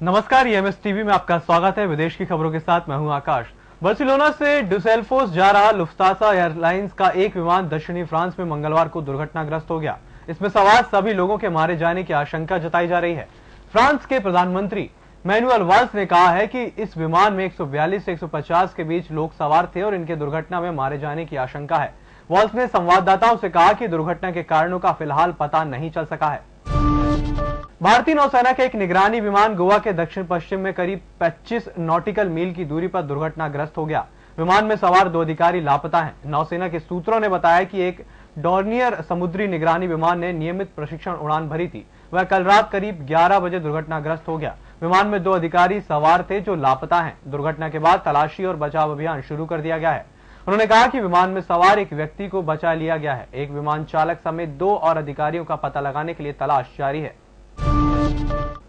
नमस्कार, MS TV में आपका स्वागत है। विदेश की खबरों के साथ मैं हूं आकाश। बार्सिलोना से डुसेल्फोस जा रहा लुफ्तांसा एयरलाइंस का एक विमान दक्षिणी फ्रांस में मंगलवार को दुर्घटनाग्रस्त हो गया। इसमें सवार सभी लोगों के मारे जाने की आशंका जताई जा रही है। फ्रांस के प्रधानमंत्री मैनुअल वाल्स ने कहा है कि इस विमान में 142 से 150 के बीच लोग सवार थे और इनके दुर्घटना में मारे जाने की आशंका है। वाल्स ने संवाददाताओं से कहा कि दुर्घटना के कारणों का फिलहाल पता नहीं चल सका है। भारतीय नौसेना के एक निगरानी विमान गोवा के दक्षिण पश्चिम में करीब 25 नॉटिकल मील की दूरी पर दुर्घटनाग्रस्त हो गया। विमान में सवार 2 अधिकारी लापता हैं। नौसेना के सूत्रों ने बताया कि एक डॉर्नियर समुद्री निगरानी विमान ने नियमित प्रशिक्षण उड़ान भरी थी। वह कल रात करीब 11 बजे दुर्घटनाग्रस्त हो गया। विमान में 2 अधिकारी सवार थे जो लापता हैं। दुर्घटना के बाद तलाशी और बचाव अभियान शुरू कर दिया गया है। उन्होंने कहा कि विमान में सवार एक व्यक्ति को बचा लिया गया है। एक विमान चालक समेत 2 और अधिकारियों का पता लगाने के लिए तलाश जारी है।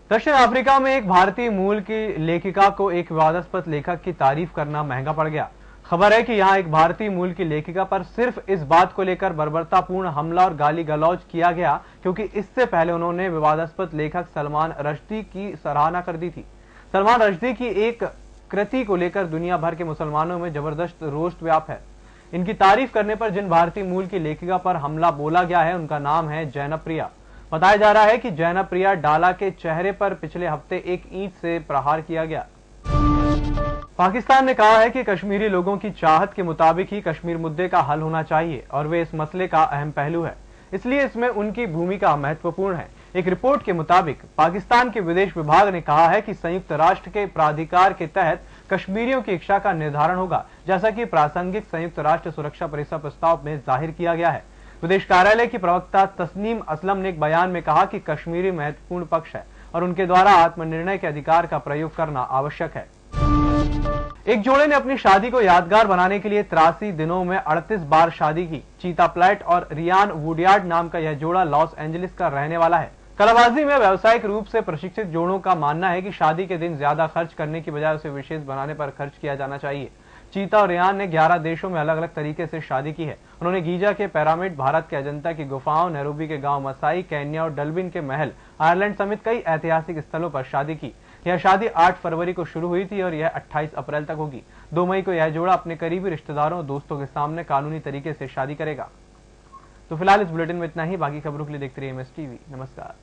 दक्षिण अफ्रीका में एक भारतीय मूल की लेखिका को एक विवादास्पद लेखक की तारीफ करना महंगा पड़ गया। खबर है कि यहां एक भारतीय मूल की लेखिका पर सिर्फ इस बात को लेकर बर्बरतापूर्ण हमला और गाली गलौज किया गया क्योंकि इससे पहले उन्होंने विवादास्पद लेखक सलमान रश्दी की सराहना कर दी थी। सलमान रश्दी की एक कृति को लेकर दुनिया भर के मुसलमानों में जबरदस्त रोष व्याप है। इनकी तारीफ करने पर जिन भारतीय मूल की लेखिका पर हमला बोला गया है उनका नाम है जैनप्रिया। बताया जा रहा है कि जैनप्रिया डाला के चेहरे पर पिछले हफ्ते एक ईंट से प्रहार किया गया। पाकिस्तान ने कहा है कि कश्मीरी लोगों की चाहत के मुताबिक ही कश्मीर मुद्दे का हल होना चाहिए और वे इस मसले का अहम पहलू है, इसलिए इसमें उनकी भूमिका महत्वपूर्ण है। एक रिपोर्ट के मुताबिक पाकिस्तान के विदेश विभाग ने कहा है कि संयुक्त राष्ट्र के प्राधिकार के तहत कश्मीरियों की इच्छा का निर्धारण होगा, जैसा कि प्रासंगिक संयुक्त राष्ट्र सुरक्षा परिषद प्रस्ताव में जाहिर किया गया है। विदेश कार्यालय की प्रवक्ता तस्नीम असलम ने एक बयान में कहा कि कश्मीरी महत्वपूर्ण पक्ष है और उनके द्वारा आत्मनिर्णय के अधिकार का प्रयोग करना आवश्यक है। एक जोड़े ने अपनी शादी को यादगार बनाने के लिए 83 दिनों में 38 बार शादी की। चीता प्लैट और रियान वुडयार्ड नाम का यह जोड़ा लॉस एंजलिस का रहने वाला है। कलाबाजी में व्यावसायिक रूप से प्रशिक्षित जोड़ों का मानना है कि शादी के दिन ज्यादा खर्च करने की बजाय उसे विशेष बनाने पर खर्च किया जाना चाहिए। चीता और रियान ने 11 देशों में अलग अलग तरीके से शादी की है। उन्होंने गीजा के पिरामिड, भारत के अजंता की गुफाओं, नैरोबी के गांव मसाई, केन्या और डलबिन के महल, आयरलैंड समेत कई ऐतिहासिक स्थलों पर शादी की। यह शादी 8 फरवरी को शुरू हुई थी और यह 28 अप्रैल तक होगी। 2 मई को यह जोड़ा अपने करीबी रिश्तेदारों और दोस्तों के सामने कानूनी तरीके से शादी करेगा। तो फिलहाल इस बुलेटिन में इतना ही। बाकी खबरों के लिए देखते रहिए एमएस टीवी। नमस्कार।